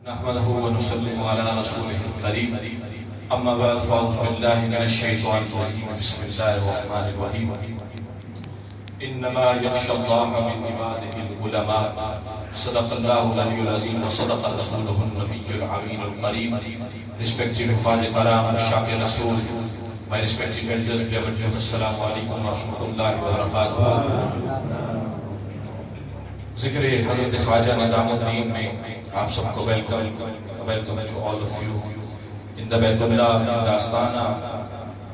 नहमदहु व नुसल्लिमु अला रसूलिहिल करीम अम्मा बाद फ़अऊज़ु बिल्लाहि मिनश शैतानिर रजीम बिस्मिल्लाहिर रहमानिर रहीम इन्नमा यख्शल्लाह मिन इबादिहिल उलमा सदक़ल्लाहुल अलियुल अज़ीम व सदक़ रसूलुहुन नबियुल अमीनुल करीम। Respected Hufaz Karam, Shaqi Rasool, my respected elders, beloved youth, assalamu alaikum wa rahmatullahi wa barakatuh. Zikr Hazrat Khwaja Nizamuddin में आप सबको welcome to all of you in the Baitullah, in the Astana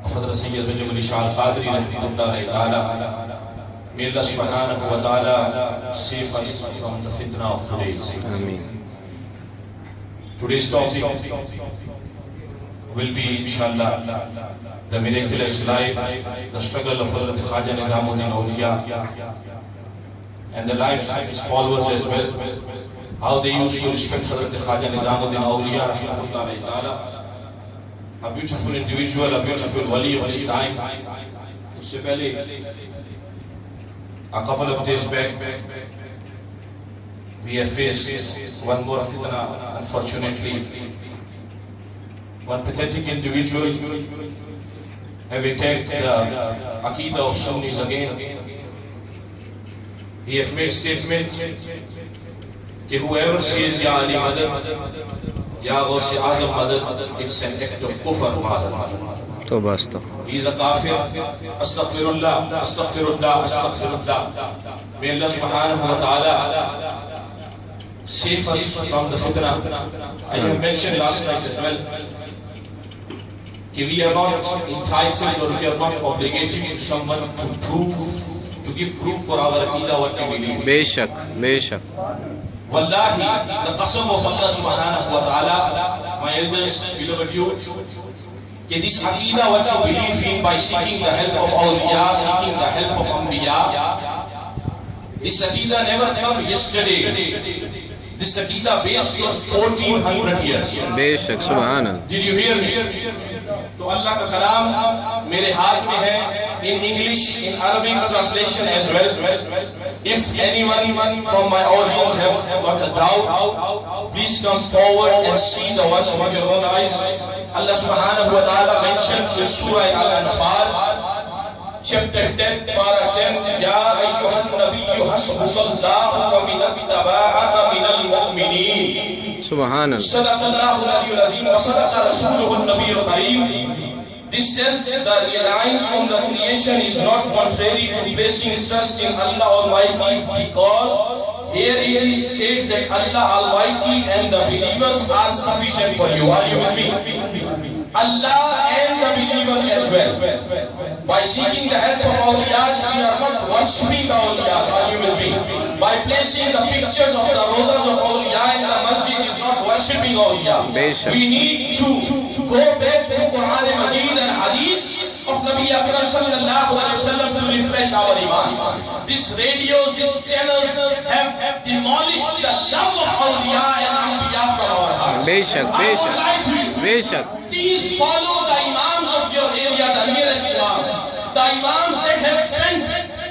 of Hazrat Sayyid Rajab Ali Shah Al-Qadri rahmatullahi ta'ala. May Allah subhanahu wa ta'ala save us from the fitna of today. Ameen. Today's topic will be inshallah the miraculous life, the struggle of Hazrat Khwaja Nizamuddin Awliya and the lives of his followers as well, how they used to respect Hazrat Khwaja Nizamuddin Awliya rahmatullahi ta'ala, a beautiful individual, a beautiful wali of his time. Usse pehle a couple of days back we have faced one more fitna, unfortunately. One pathetic individual have attacked the Aqidah of Sunnis again. He has made statement that whoever says Ya Ali Madad, Ya Ghaus-e Azam Madad, it's an act of kufr. He is a kafir. Astaghfirullah, astaghfirullah, astaghfirullah. May Allah subhanahu wa ta'ala save us from the fitna. I have mentioned last night as well, we are not entitled or we are not obligated to someone to give proof for our aqidah what we believe. Beshak. Wallahi, the qasam of Allah subhanahu wa ta'ala, my elders, beloved youth, that this aqidah what you believe in by seeking the help of awliya, seeking the help of anbiya, this aqidah never came yesterday. This aqidah based on 1400 years. Beshak, subhanallah. Did you hear me? तो अल्लाह का कलाम मेरे हाथ में है, in English, in Arabic translation as well. If anyone from my audience have got a doubt, please come forward and see the words with your own eyes. Allah subhanahu wa ta'ala mentioned in Surah Al-Anfal, chapter 10, para 10, Ya ayyuhan nabiyyu hasbukallahu wa min ittaba'aka minal mu'minin. Subhanallah. Sadaqallahu al-aliyyul azim wa sadaqa rasuluhu an-nabiyyul kareem. This tells the reliance on the creation is not contrary to placing trust in Allah Almighty, because here it is said that Allah Almighty and the believers are sufficient for you. Are you with me? Allah and the believers as well. By seeking the help of awliyas, we are not worshipping the awliyas. Are you with me? By placing the pictures of the roses of awliya in the masjid is not worshipping awliya. We need to go back to Quran Majid and Hadith of Nabi Akram sallallahu alayhi wa sallam to refresh our iman. These radios, these channels have demolished the love of awliya and anbiya from our hearts. Beshak. Please follow the imams of your area, the nearest imams. The imams that have spent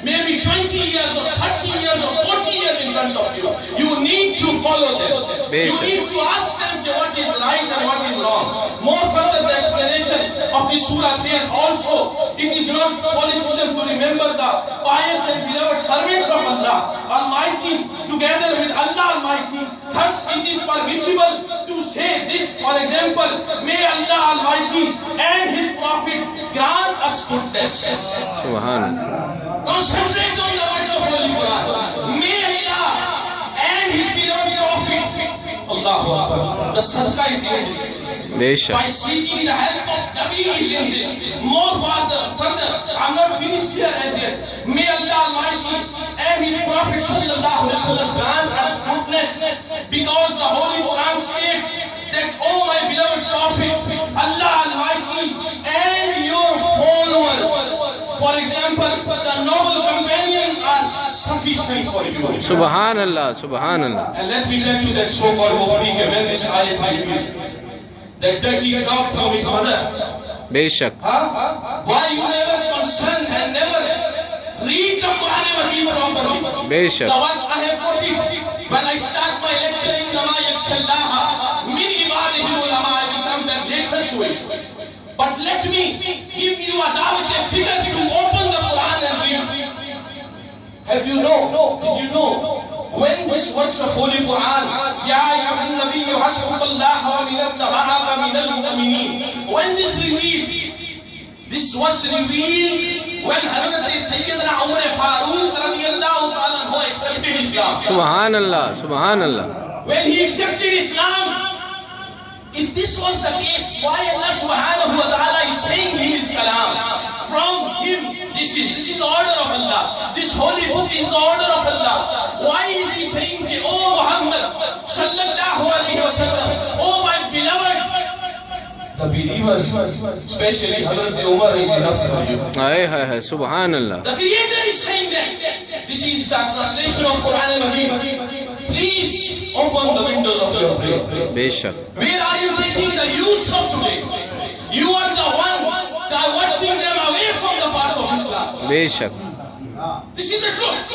maybe 20 years or 30 years or 40 years in front of you. You need to follow them. You need to ask them what is right and what is wrong. More further, the explanation of this surah says also, it is not politicians to remember the pious and beloved servants of Allah Almighty together with Allah Almighty. Thus it is permissible to say this, for example, may Allah Almighty and His Prophet grant us goodness. Subhanallah. Concentrate on the words of Holy Quran. May Allah and His beloved Prophet, Allahu Akbar, the sadaqah is in this. By seeking the help of Nabi is in this. More further, I'm not finished here as yet. May Allah Almighty and His Prophet sallallahu alaihi wasallam grant us goodness, because the Holy Quran states that, oh my beloved Prophet, Allah Almighty and your followers, for example, the noble companions are sufficient for you. Subhanallah. And let me tell you that so-called Mufti, when this ayat will be, that dirty drop from his mother. Beshak. Why you never concern and never read the Quran Majid properly? Beshak. The words I have quoted when I start my lecture in Nama Yakshallaha, to it. But let me give you a dawah figure to open the Quran and read. Have you know? Did you know? When this verse of Holy Quran, Ya ayyuhan nabiyyu hasbukallaha wa man ittaba'aka minal mu'minin. When this was revealed when Hazrat Sayyidina Umar Farooq radiyallahu ta'ala anhu accepted Islam. Subhanallah, Subhanallah. When he accepted Islam, if this was the case, why Allah subhanahu wa ta'ala is saying in his kalam, from him, this is the order of Allah. This holy book is the order of Allah. Why is he saying, oh Muhammad sallallahu alayhi wa sallam, oh my beloved, the believers, especially Hazrat Umar, is enough for you. Subhanallah. The Creator is saying that. This is the translation of Quran al-Majid. Please open the windows of your brain. Beshak. Where are you taking the youth of today? You are the one diverting them away from the path of Islam. Beshak. This is the truth.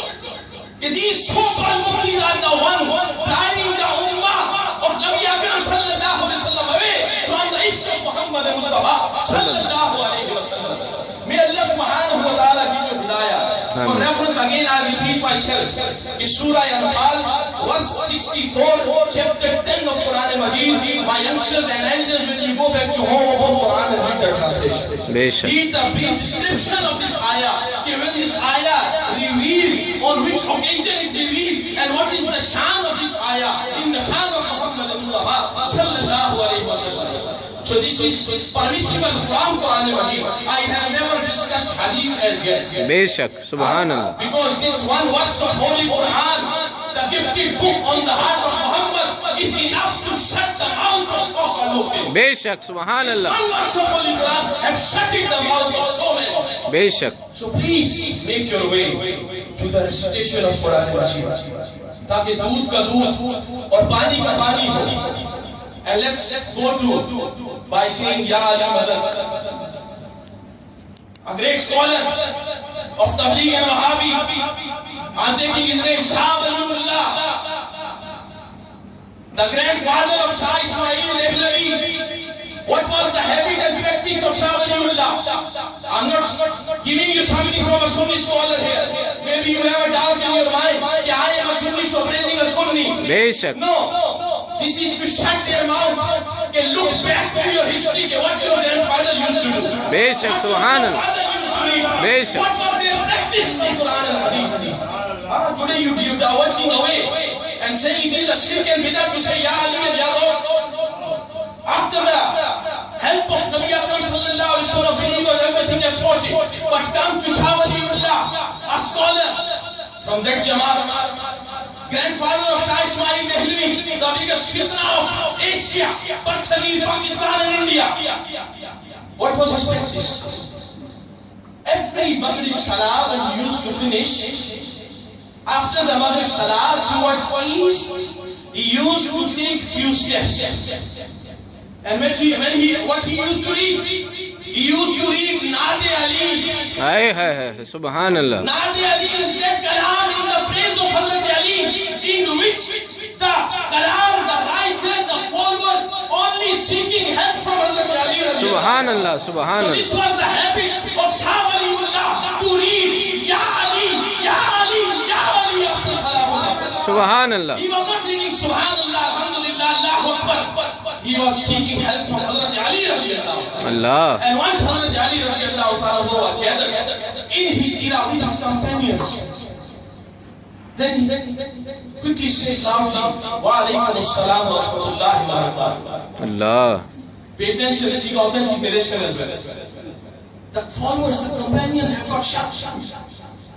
These so-called muftis are the one driving the ummah of Nabi Akram sallallahu alayhi wa sallam away from the ishq of Muhammad Mustafa sallallahu alayhi wa sallam. May Allah subhanahu wa ta'ala give you hidayah. For reference again, I repeat myself. Is Surah Al-Anfal, verse 64, chapter 10 of Quran al-Majid. My youngsters and elders, when you go back to home, open Quran and read that translation. Read the brief description of this ayah. When this ayah revealed, on which occasion it revealed, and what is the shan of this ayah in the shan of Muhammad Mustafa sallallahu alayhi wa sallam. So this is permissible from Quran al-Majid. I have never discussed hadith as yet. Beshak, Subhanallah. Because this one verse of Holy Quran, the gifted book on the heart of Muhammad, is enough to shut the mouth of so-called muftis. Beshak, Subhanallah. This one verse of Holy Quran have shut the mouth of so many. Beshak. So please make your way to the recitation of Quran al-Majid. ताकि दूध का दूध और पानी का पानी हो. And let's go to by saying Ya Ali Madad. A great scholar of Tabligh and Wahhabi. I'm taking his name, Shah Waliullah, the grandfather of Shah Ismail Dehlavi. What was the habit and practice of Shah Waliullah? I'm not giving you something from a Sunni scholar here. Maybe you have a doubt in your mind. I am a Sunni, so praising a Sunni. Beshak. No. This is to shut their mouth. Look back to your history. What your grandfather used to do. Beshak, Subhanallah. Beshak. What was their practice in Quran and Hadith? Today you are watching away and saying it is a shirk and bidah to say Ya Ali and Ya Ghaus. After the help of Nabi Akram sallallahu alayhi wa sallam, believers, everything is sorted. But come to Shah Waliullah, a scholar from that Jamaat, grandfather of Shah Ismail Dehlavi, the biggest fitna of Asia, Pakistan, and India. What was his practice? Every Maghrib Salah, when he used to finish, after the Maghrib Salah, towards east, he used to take few steps. And what he used to read? He used to read Naat Ali. Subhanallah. Naat Ali is that kalam in the praise of Hazrat Ali, in which the kalam, the writer, the forward, only seeking help from Hazrat Ali. Subhanallah, Subhanallah. So this was the habit of Shah Waliullah to read Ya Ali, Ya Ali, Ya Ali after Salah. Subhanallah. He was not reading Subhanallah, Alhamdulillah, Allahu Akbar. He was seeking help from Hazrat Ali radiallahu Allah. And once Hazrat Ali radiallahu ta'ala were gathered in his era with his companions, then he quickly says loudly, Wa alaykum as-salam wa rahmatullahi wa barakatuh. Allah. Pay attention, this is authentic narration as well. The followers, the companions have got shocked.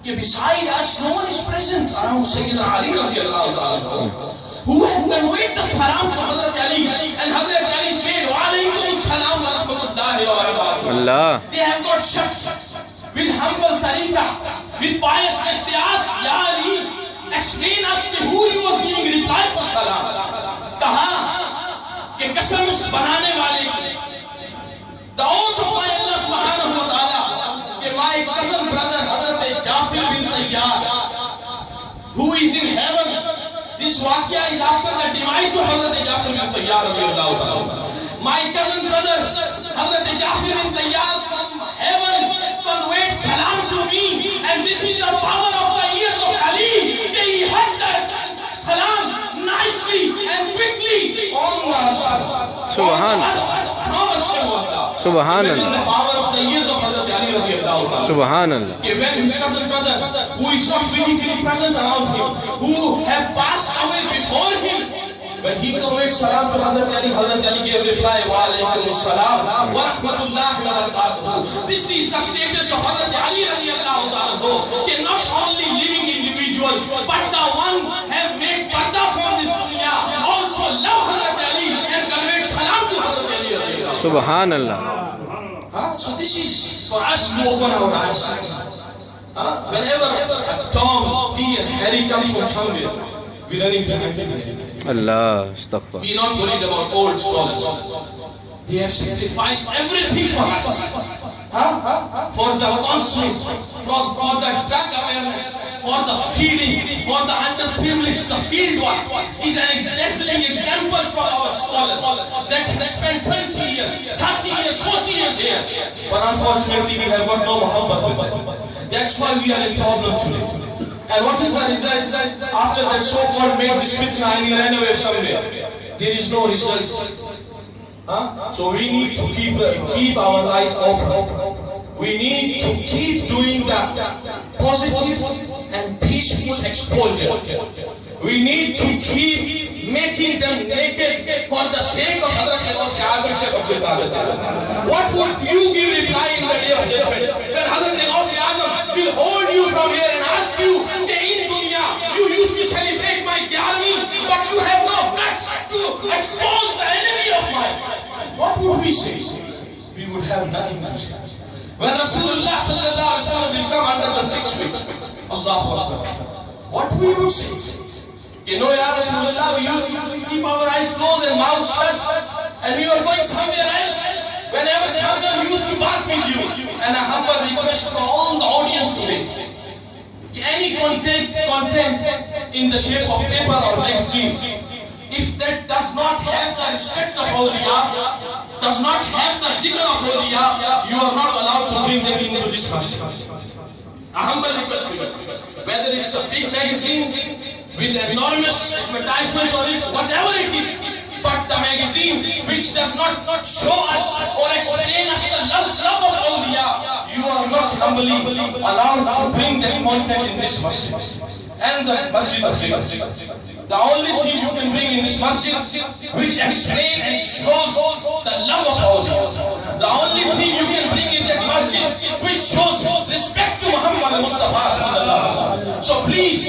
Beside us, no one is present around Sayyidina Ali radiallahu ta'ala, who have conveyed the salam to Hazrat Ali, and Hazrat Ali said, Wa alaykum as-salam wa rahmatullahi wa barakatuh. Allah. They have got shocked with humble tariqah, with piousness. They asked, Ya Ali, explain us to who he was giving reply for salam. Kaha, ke qasam banane wale ki, the oath of my Allah subhanahu wa ta'ala, ke my cousin brother Hazrat Jafar bin Tayyar, who is in heaven. This waqia is after the demise of Hazrat Jafar bin Tayyar. My cousin brother Hazrat Jafar bin Tayyar from heaven conveyed salam to me, and this is the power of the ears of Ali. They had that salam nicely and quickly on the Subhanallah. Subhanallah. The power of the ears of Hazrat Ali radiallahu ta'ala. Subhanallah. When his cousin brother, who is not physically present around him, who have passed away before him, when he conveyed salam to Hazrat Ali gave reply, wa alaikum assalam wa rahmatullahi wa barakatuh. This is the status of Hazrat Ali radiallahu ta'ala, not only living individual, but the one have made parda from this dunya, also love Hazrat Ali and conveyed salam to Hazrat Ali radiallahu ta'ala. Subhanallah. So this is for us to open our eyes. Whenever Tom, dear Harry comes from somewhere, we running behind him. Allah, astaghfar. We are not worried about old scholars. They have sacrificed everything for us. For the counseling, for the drug awareness, for the feeding, for the underprivileged, the field work is an dazzling example for our scholars that have spent 20 years, 30 years, 40 years here. But unfortunately we have got no muhabbat with them. That's why we are in problem today. And what is the result? After that so-called made this fitna and he ran away somewhere, there is no result. So we need to keep our eyes open. We need to keep doing the positive and peaceful exposure. We need to keep making them naked for the sake of Hazrat Gausi Azam Shaykh Abdul Qadir. What would you give reply in the day of judgment when Hazrat Gausi Azam will hold you from here and ask you, in dunya you used to celebrate my 11th, but you have no guts to expose the enemy of mine? What would we say? We would have nothing to say. When Rasulullah sallallahu alaihi wasallam will come under the 6th week, Allahu Akbar, what we would say? You know, Ya Rasulullah, we used to keep our eyes closed and mouth shut, and we were going somewhere else. Whenever someone used to bark with you, and a humble request for all the audience today, any content in the shape of paper or magazine, if that does not have the respect of awliya, does not have the zikr of awliya, you are not allowed to bring them into this masjid. A humble request to you. Whether it's a big magazine with enormous advertisement on it, whatever it is, but the magazine which does not show us or explain us the love of awliya, you are not humbly allowed to bring that content in this masjid. And the masjid of zikr. The only thing you can bring in this masjid which explains and shows the love of awliya. The only thing you can bring in that masjid which shows respect to Muhammad Mustafa sallallahu alaihi wasallam. So please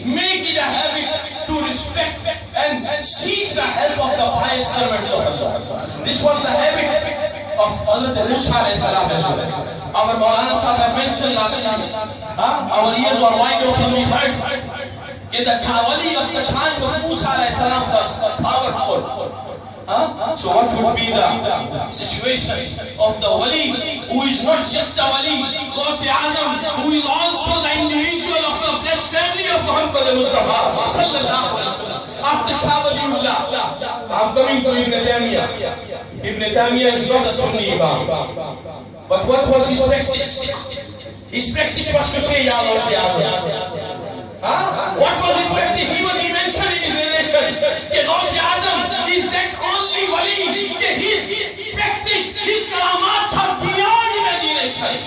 make it a habit to respect and seek the help of the pious servants of Allah. This was the habit of Hazrat Musa alayhi salam as well. Our Maulana Sahib have mentioned last time. Our ears were wide open, we heard that the wali of the time of Musa alayhi salam was powerful. So what would be the situation of the wali who is not just a wali, Gausi Azam, who is also the individual of the blessed family of Muhammad Mustafa sallallahu alaihi wasallam? After Shah Waliullah, I'm coming to Ibn Taymiyyah. Ibn Taymiyyah is not a Sunni Imam, but what was his practice? His practice was to say Ya Gausi Azam. What was his practice? He mentioned in his narration that Gausi Azam is that only wali, that his practice, his karamats are beyond imagination.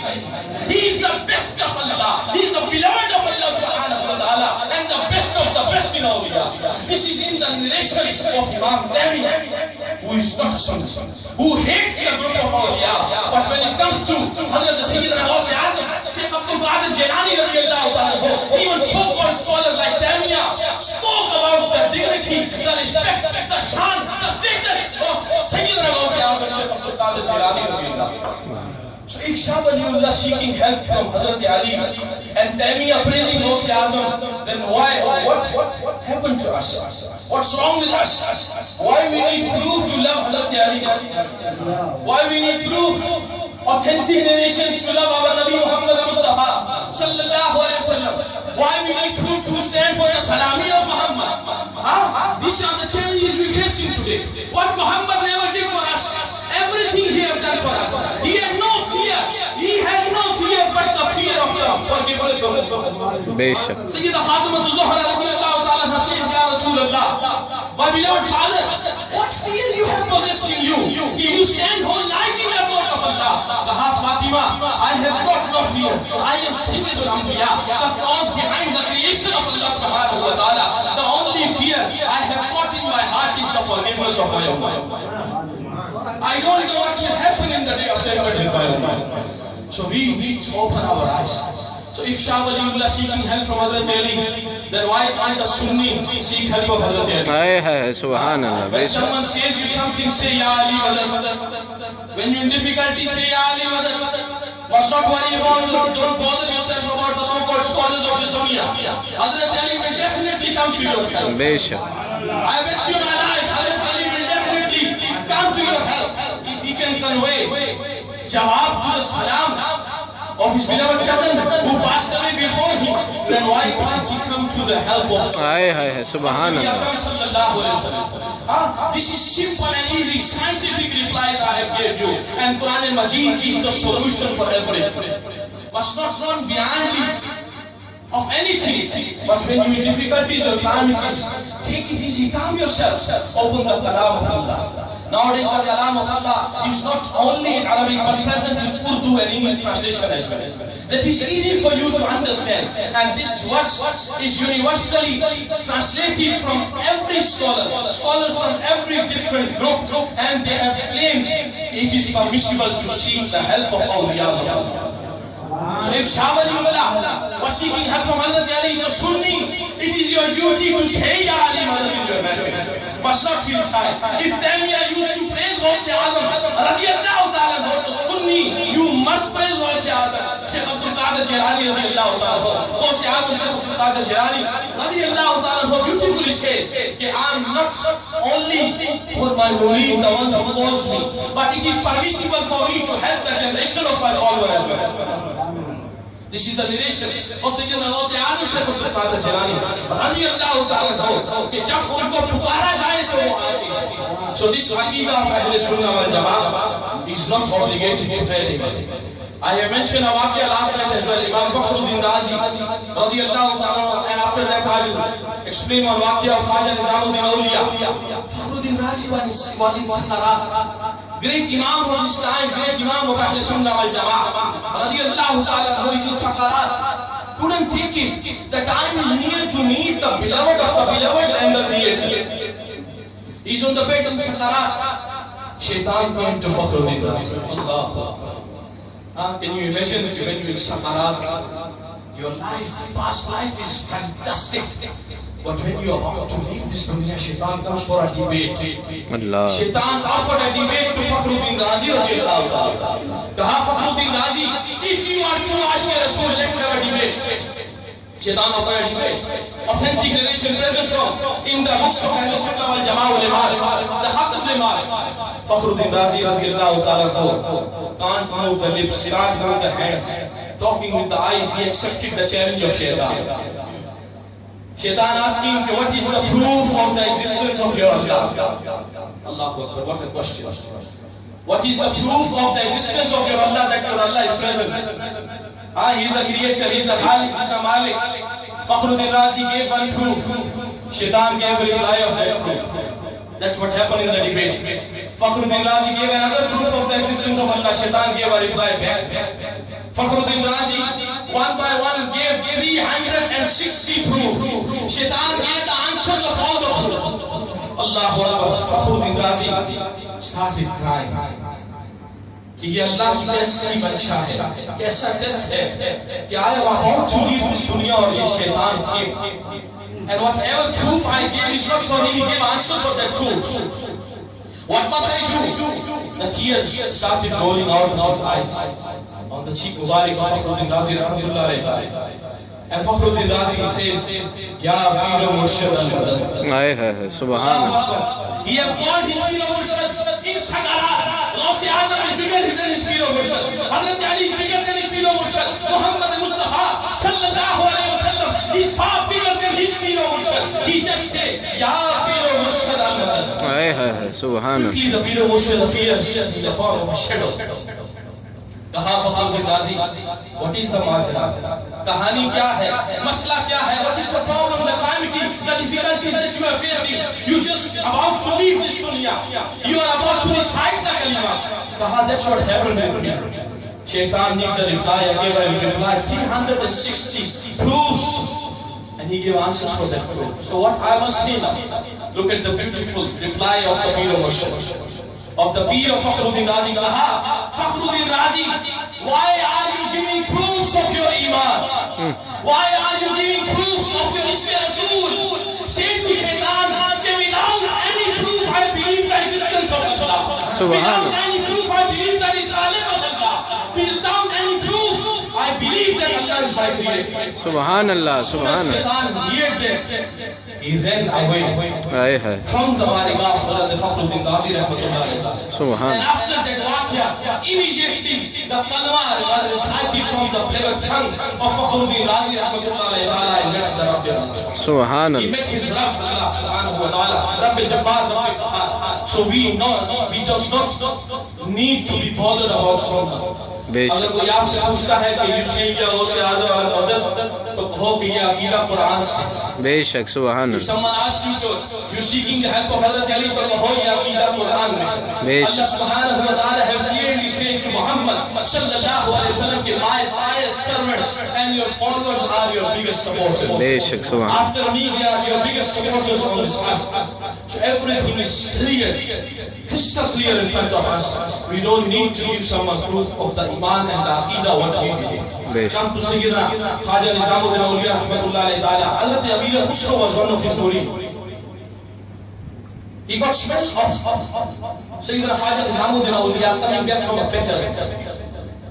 He is the best of Allah. He is the beloved of Allah subhanahu wa ta'ala and the best of the best in awliya. This is in the narration of Imam Taymiyyah, who is not a Sunni, who hates the group of awliya. But when it comes to Hazrat Sayyidina Gausi Azam, Shaykh Abdul Qadir Jilani radiallahu ta'ala, even so-called scholars like Taymiyyah spoke about the dignity, the respect, the shan, the status of Sayyidina Gausi Azam, Shaykh Abdul Qadir Jilani radiallahu ta'ala. So if Shah Waliullah seeking help from Hazrat Ali and Taymiyyah praising Gausi Azam, then why? What happened to us? What's wrong with us? Why we need proof to love Hazrat Ali? Why we need proof? Authentic narrations to love our Nabi Muhammad Mustafa sallallahu alaihi wasallam. Why we need proof to stand for the salami of Muhammad? These are the challenges we face today. What Muhammad never did for us, everything he has done for us. He had no fear. He had no fear but the fear of the forgiveness of Allah. बेशक Sayyida Fatima Zuhra radiyallahu ta'ala anha said, Ya Rasulullah, my beloved father, what fear you have possessed in you? You stand whole life in the court of Allah. Kaha Fatima, I have got no fear. I am Sayyidul Anbiya. The cause behind the creation of Allah subhanahu wa ta'ala. The only fear I have got in my heart is the forgiveness of my Ummah. I don't know what will happen in the day of judgment with my Ummah. So we need to open our eyes. So if Shah Waliullah seeking help from Hazrat Ali, then why can't a Sunni seek help of Hazrat Ali? हाय हाय सुभान अल्लाह When बेशक someone says you something, say Ya Ali Madad. When you're in difficulty, say Ya Ali Madad. Must not worry about it. Don't bother yourself about the so-called scholars of this dunya. Hazrat Ali will definitely come to your help. बेशक I bet you my life, Hazrat Ali will definitely come to your help. If he can convey jawab to the salam of his beloved cousin who passed away before him, then why can't he come to the help of हाय हाय सुभान अल्लाह This is simple and easy scientific reply that I have gave you, and Quran and Majid is the solution for everything. Must not run blindly of anything, but when you in difficulties or calamities, take it easy, calm yourself, open the kalam of Allah. Nowadays the kalam of Allah is not only in Arabic but present in Urdu and English translation as well. That is easy for you to understand, and this verse is universally translated from every scholar, scholars from every different group, and they have claimed it is permissible to seek the help of awliya of Allah. So if Shah Waliullah was seeking help from Hazrat Ali, the Sunni, it is your duty to say Ya Ali Madad in your message. Must not feel shy. If Tamiya used to praise Ghaus Azam radiyallahu ta'ala anhu, the Sunni, you must praise Ghaus Azam. Shaykh Abdul Qadir Jilani radiyallahu ta'ala anhu. Ghaus Azam Shaykh Abdul Qadir Jilani radiyallahu ta'ala anhu beautifully says that I am not only for my murid, the ones who calls me, but it is permissible for me to help the generation of my followers as well. This is the narration of Sayyidina Ghaus Azam Shaykh Abdul Qadir Jilani radiyallahu ta'ala anhu कि जब उनको पुकारा जाए तो वो आते हैं. So this aqeedah of Ahl Sunnah wal Jama'ah is not obligated to anybody. I have mentioned a waqia last night as well. Imam Fakhruddin Razi radiyallahu ta'ala, and after that I will explain one waqia of Khaja Nizamuddin Awliya. Fakhruddin Razi was in Sakarat. Great Imam of his time, great Imam of Ahl Sunnah wal Jama'ah radiyallahu ta'ala who is in Sakarat. Couldn't take it. The time is near to meet the beloved of the beloved and the creator. He's on the bed in Sakarat. Shaitan came to Fakhruddin Razi. Allah. Can you imagine when you're in Sakarat? Your life, past life is fantastic. But when you are about to leave this dunya, Shaitan comes for a debate. Allah Shaitan offered a debate to Fakhruddin Razi radiyallahu ta'ala. Kaha Fakhruddin Razi, if you are to ask your Rasul, let's have a debate. Shaitan offered a debate. Authentic narration present from in the books of Ahl Sunnah wal Jama'ah wal Imam, the Haqq wal Imam. Fakhruddin Razi radiyallahu ta'ala can't move the lips, can't move the hands, talking with the eyes. He accepted the challenge of Shaitan. Shaitan asking, what is the proof of the existence of your Allah? Allahu Akbar, what a question. What is the proof of the existence of your Allah, that your Allah is present? He is the creator, he is the Khaliq, he is the Malik. Fakhruddin Razi gave one proof. Shaitan gave a reply of that proof. That's what happened in the debate. Fakhruddin Razi gave another proof of the existence of Allah. Shaitan gave a reply back. Fakhruddin Razi, one by one, gave 360 proofs. Shaitan gave the answers of all the proofs. Allahu Akbar. Fakhruddin Razi started crying. कि ये अल्लाह की कैसी बच्चा है, कैसा test है कि I am about to leave this dunya और ये शैतान came. And whatever proof I gave is not for him, he gave answer for that proof. What must I do? The tears started rolling out of his eyes on the cheek Mubarak of Fakhruddin Razi rahmatullah alayhi. And Fakhruddin Razi says, Ya Pir Murshid al-Madad. हाय हाय सुभान अल्लाह He have called his Pir Murshid in Sakarat. Ghaus Azam is bigger than his Pir Murshid. Hazrat Ali is bigger than his Pir Murshid. Muhammad Mustafa sallallahu alayhi wa sallam He's far bigger than his Pir or Murshid. He just says, Ya Pir or Murshid al-Madad. Subhanallah. Quickly the Pir or Murshid appears in the form of a shadow. कहा फखरुद्दीन राजी, what is the माजरा? कहानी क्या है? मसला क्या है? What is the problem, the calamity, the difficulties that you are facing? You just about to leave this dunya. You are about to recite the kalima. कहा that's what happened with me. Shaitan needs a reply. I gave a reply 360 proofs, and he gave answers for that proof. So what I must say now? Look at the beautiful reply of the Pir Murshid, of the Pir of Fakhruddin Razi. Kaha, Fakhruddin Razi, why are you giving proofs of your iman? Why are you giving proofs of your Ismi Rasool? Say to Shaitan, without any proof I believe the existence of Allah. Without any proof I believe there is Alim of Allah. Without any proof I believe that Allah is my creator. Subhanallah, Subhanallah. Shaitan heard that. He ran away from the barigah of Fakhruddin Razi rahmatullah alayhi. And after that waqia, immediately the kalma was recited from the clever tongue of Fakhruddin Razi rahmatullah alayhi and met the Rabbi Allah. Subhanallah. He met his Rabb Allah subhanahu wa ta'ala, Rabbi Jabbar, Rabbi Qahar. So we does not need to be bothered about Sunnah. अगर कोई आपसे पूछता है कि you saying क्या हो से आज़म al-Madad, तो कहो कि ये अकीदा कुरान से। बेशक सुभान अल्लाह। If someone asks you to you seeking the help of Hazrat Ali, तो कहो ये अकीदा कुरान में। Allah subhanahu wa ta'ala have clearly said to Muhammad sallallahu alaihi wasallam कि my pious servants and your followers are your biggest supporters. बेशक सुभान। After me, they are your biggest supporters on this earth. So everything is clear, crystal clear in front of us. We don't need to give someone proof of the iman and the aqidah what we believe. Come to Sayyidina Khaja Nizamuddin Awliya rahmatullah alayhi ta'ala. Hazrat Amir Khusro was one of his murid. He got smells of Sayyidina Khaja Nizamuddin Awliya coming back from a battle,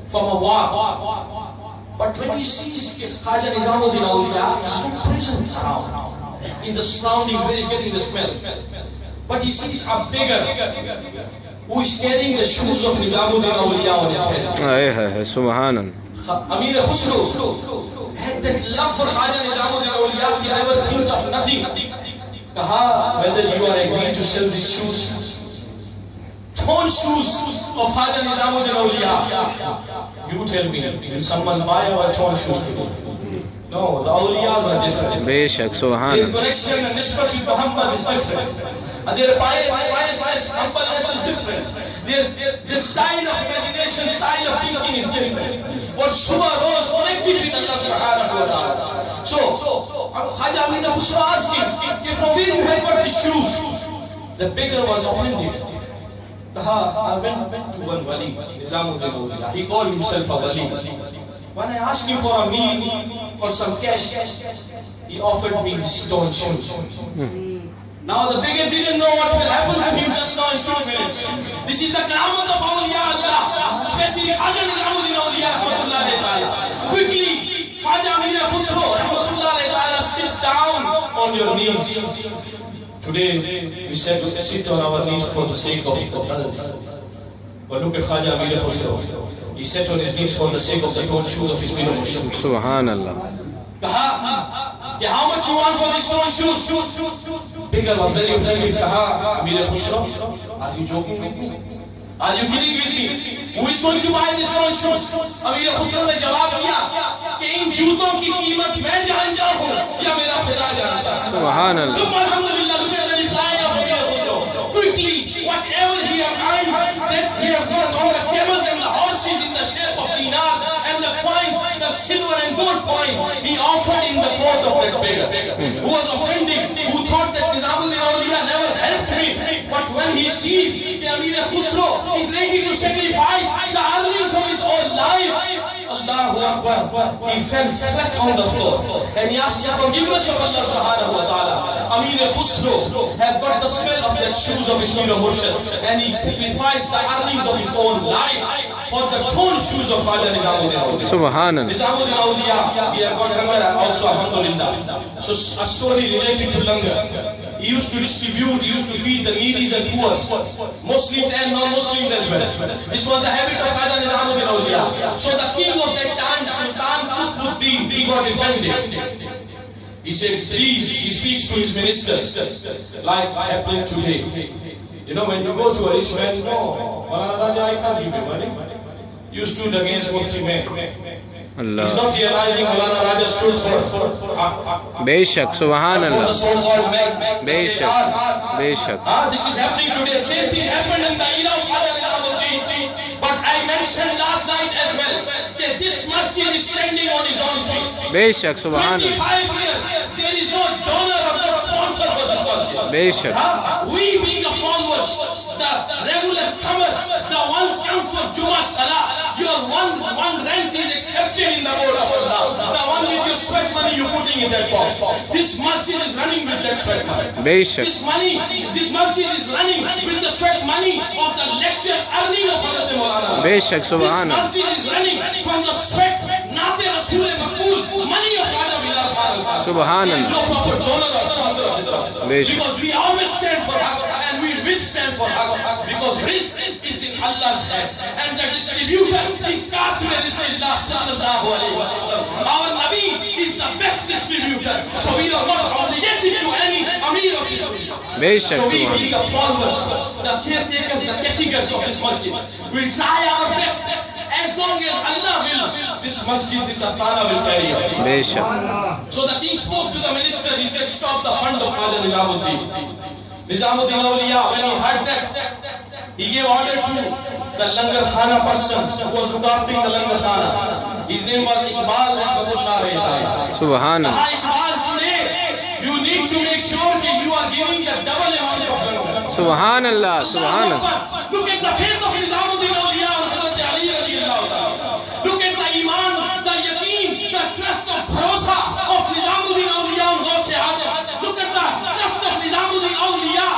from a war. But when he sees Khaja Nizamuddin Awliya, he's not present around in the surroundings where he's getting the smell. But he sees a beggar who is carrying the shoes of Nizamuddin Awliya on his head. Subhanallah. Amir Khusro had that love for Khaja Nizamuddin Awliya, he never thought of nothing. Kaha, whether you are agreeing to sell these shoes, torn shoes of Khaja Nizamuddin Awliya, you tell me, will someone buy our torn shoes today? No, the awliyas are different. बेशक सुभान। Their connection and nisbat with Muhammad is different. And their piousness, humbleness is different. Their style of imagination, style of thinking is different. What Shua rose connected with Allah subhanahu wa ta'ala. So, Khaja Amir Khusro asked him, from where you have got these shoes? The beggar was offended. I went to one wali, Nizamuddin Awliya. He called himself a wali. When I asked him for a meal or some cash, he offered me his stone shoes. Now the beggar didn't know what will happen to him just now in 2 minutes. This is the karamat of Awliya Allah, especially Khaja Nizamuddin Awliya rahmatullah alayhi ta'ala. Quickly, Khaja Amir Khusro rahmatullah alayhi ta'ala, sit down on your knees. Today we said to sit on our knees for the sake of others. But look at Khaja Amir Khusro. He sat on his knees for the sake of the torn shoes of his Pir Murshid. Subhanallah. How much you want for these torn shoes? Beggar was very offended. Amir Khusro, are you joking with me? Are you kidding with me? Who is going to buy this torn shoes? Amir Khusro ने जवाब दिया कि इन जूतों की कीमत मैं जानता हूँ या मेरा खुदा जानता है. Subhanallah. Subhanallah. Look at the reply of Amir Khusro. Quickly, whatever he has earned, that he has got all the camels and the horses in the shape of dinar and the coins, the silver and gold coin, he offered in the court of that beggar who was offended, who thought that Nizamuddin Awliya never helped me. But when he sees that Amir Khusro is ready to sacrifice the earnings of his own life, Allahu Akbar, he fell flat on the floor and he asked the forgiveness of Allah subhanahu wa ta'ala. Amir Khusro have got the smell of that shoes of his Pir Murshid and he sacrificed the earnings of his own life for the torn shoes of Khaja Nizamuddin Awliya. Subhanallah. Nizamuddin Awliya, we have got langar also, alhamdulillah. So a story related to langar. He used to distribute, he used to feed the needy and poor, Muslims and non-Muslims as well. This was the habit of Khaja Nizamuddin Awliya. So the king of that time, Sultan Qutbuddin, he got offended. He said, please, he speaks to his ministers, like happened today. You know, when you go to a rich man, no, Maulana Raja, I can't give you money. You stood against Mufti Mein. Allah. He's not realizing Maulana Raja stood for बेशक सुभान for the Allah so-called men. बेशक बेशक This is happening today. Same thing happened in the era of Nizamuddin. But I mentioned last night as well that this masjid is standing on its own feet. बेशक सुभान 25 अल्लाह years, there is no donor or no sponsor for this masjid. बेशक We being the followers, the regular comers, the ones come for Jummah Salah, your one rent is accepted in the board of Allah. The one with your sweat money you putting in that box. This masjid is running with that sweat money. बेशक This masjid is running with the sweat money of the lecture earning of Hazrat Maulana. बेशक This सुभान अल्लाह masjid is running from the sweat, Naate Rasool Maqbool, money of Raja Bilal Khan. सुभान There is Allah no proper donor or sponsor of this masjid. बेशक Because we always stand for Haqq and we will stand for Haqq. Because risk is in Allah's hand. And the distributor is Qasim Rasulullah sallallahu alayhi wa sallam. Our Nabi is the best distributor. So we are not obligated to any Amir of this masjid. बेशक So we सुभान being the followers, the caretakers, the caretakers of this masjid, will try our best. As long as Allah will, this masjid, this astana will carry on. बेशक So the king spoke to the minister. He said, stop the fund of Raja Nizamuddin. Nizamuddin Awliya, when he heard that, he gave order to the Langar Khana person who was looking after the Langar Khana. His name was Iqbal Rahmatullah Alayhi. सुभान अल्लाह Iqbal, today you need to make sure that you are giving the double amount of langar. सुभान अल्लाह सुभान अल्लाह Look at the faith of Nizamuddin Awliya and Hazrat Ali radiyallahu ta'ala. Look at the iman, the yaqeen, the trust of bharosa of Nizamuddin Awliya and Ghaus-e Azam. Look at the trust of Nizamuddin Awliya.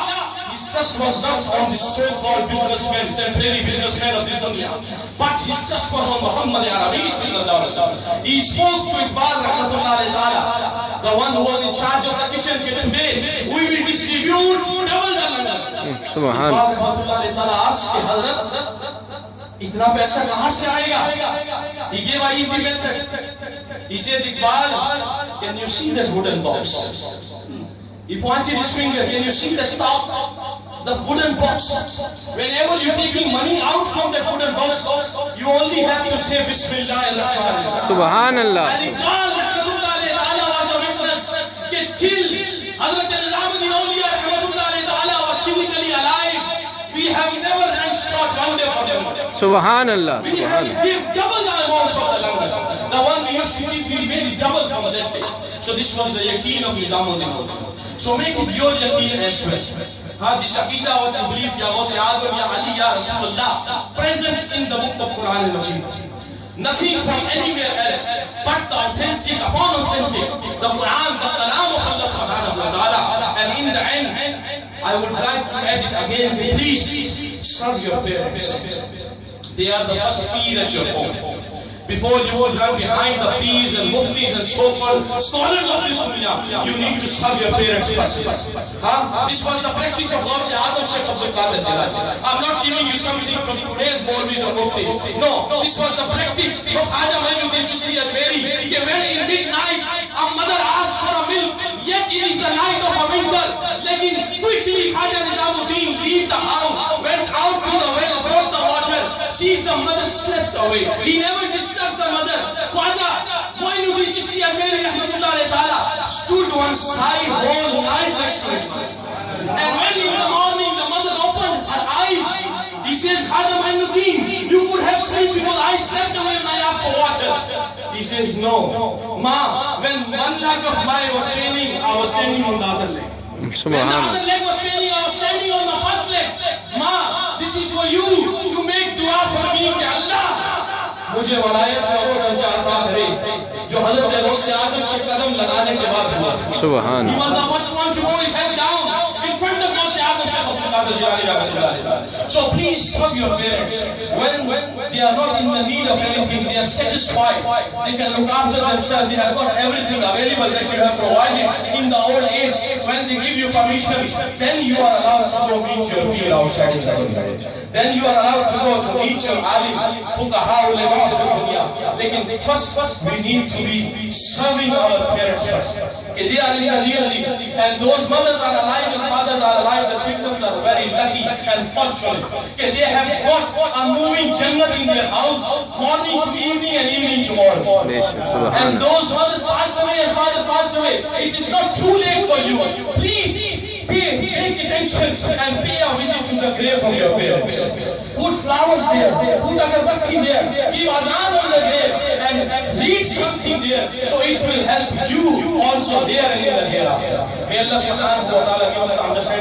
His trust was not on the so-called businessmen, temporary businessmen of this dunya, but his trust was on Muhammad Arabi sallallahu alaihi wasallam. He spoke to Iqbal rahmatullahi ta'ala, the one who was in charge of the kitchen, that today we will distribute double the langar. सुभान Iqbal rahmatullahi ta'ala asked, Hazrat, itna paisa kahan se aayega? He gave a easy method. He says, Iqbal, can you see that wooden box? He pointed his finger. Can you see the top? The wooden box. Whenever you're taking money out from that wooden box, you only have to say Bismillah. सुभान अल्लाह And Iqbal rahmatullahi ta'ala was a witness that till Hazrat Nizamuddin Awliya rahmatullahi ta'ala was physically alive, we have never run short one day for them. सुभान अल्लाह We सुभान have give double the amount of the langar. The one we used to give, we made it double from that day. So this was the yaqeen of Nizamuddin Awliya. So make it your yaqeen as well. This aqidah what you believe, Ya Ghaus-e Azam, Ya Ali, Ya Rasulullah, present in the book of Quran al-Majid. Nothing from anywhere else, but the authentic, upon authentic, the Quran, the Kalam of Allah subhanahu wa ta'ala. And in the end, I would like to add it again, please serve your parents. They are the first peer at your home. Before you would run behind the peers and muftis and so-called scholars of this dunya, you need to serve your parents first. This was the practice of Ghaus-e Azam Shaykh Abdul Qadir Jilani. I'm not giving you something from today's Maulvis or muftis. No, this was the practice of Khaja Moinuddin Chishti Ajmeri. When in midnight a mother asked for a milk, yet it is the night of a winter. Lekin quickly Khaja Nizamuddin leave the house, went out to the well, brought the water, sees the mother slept away. He never disturbs the mother. Khaja Moinuddin Chishti Ajmeri rahmatullahi ta'ala stood one side whole night next to his mother. And when in the morning the mother opened her eyes, he says, Khaja Moinuddin, you could have slept because I slept away when I asked for water. He says, no. Ma, when one leg of mine was paining, I was standing on the other leg. When the other leg was paining, I was standing on the first leg. Ma, this is for you to make dua for me. Allah, मुझे वलायत का वो दर्जा अता करे जो हज़रत गौस-ए आज़म के कदम लगाने के बाद हुआ. सुभान He was the first one to go his head down in front of Ghaus-e Azam Shaykh Abdul Qadir Jilani rahmatullahi ta'ala. So please serve your parents. When they are not in the need of anything, they are satisfied. They can look after themselves. They have got everything available that you have provided in the old age. When they give you permission, then you are allowed to go meet your peer outside in the dunya. Then you are allowed to go to meet your alim, fuqaha, ulama of this dunya. Lekin first we need to be serving our parents first. they are in the reality, and those mothers are alive and fathers are alive, the victims are very lucky and fortunate. They have got a moving Jannat in their house, morning to evening and evening to morning. And those mothers passed away and fathers passed away. It is not too late for you. Please pay attention and pay a visit to the grave of your parents. Put flowers there, put agarbatti there, give azan on the grave and read something there, so it will help you also there and in the hereafter. May Allah subhanahu wa ta'ala give us understanding.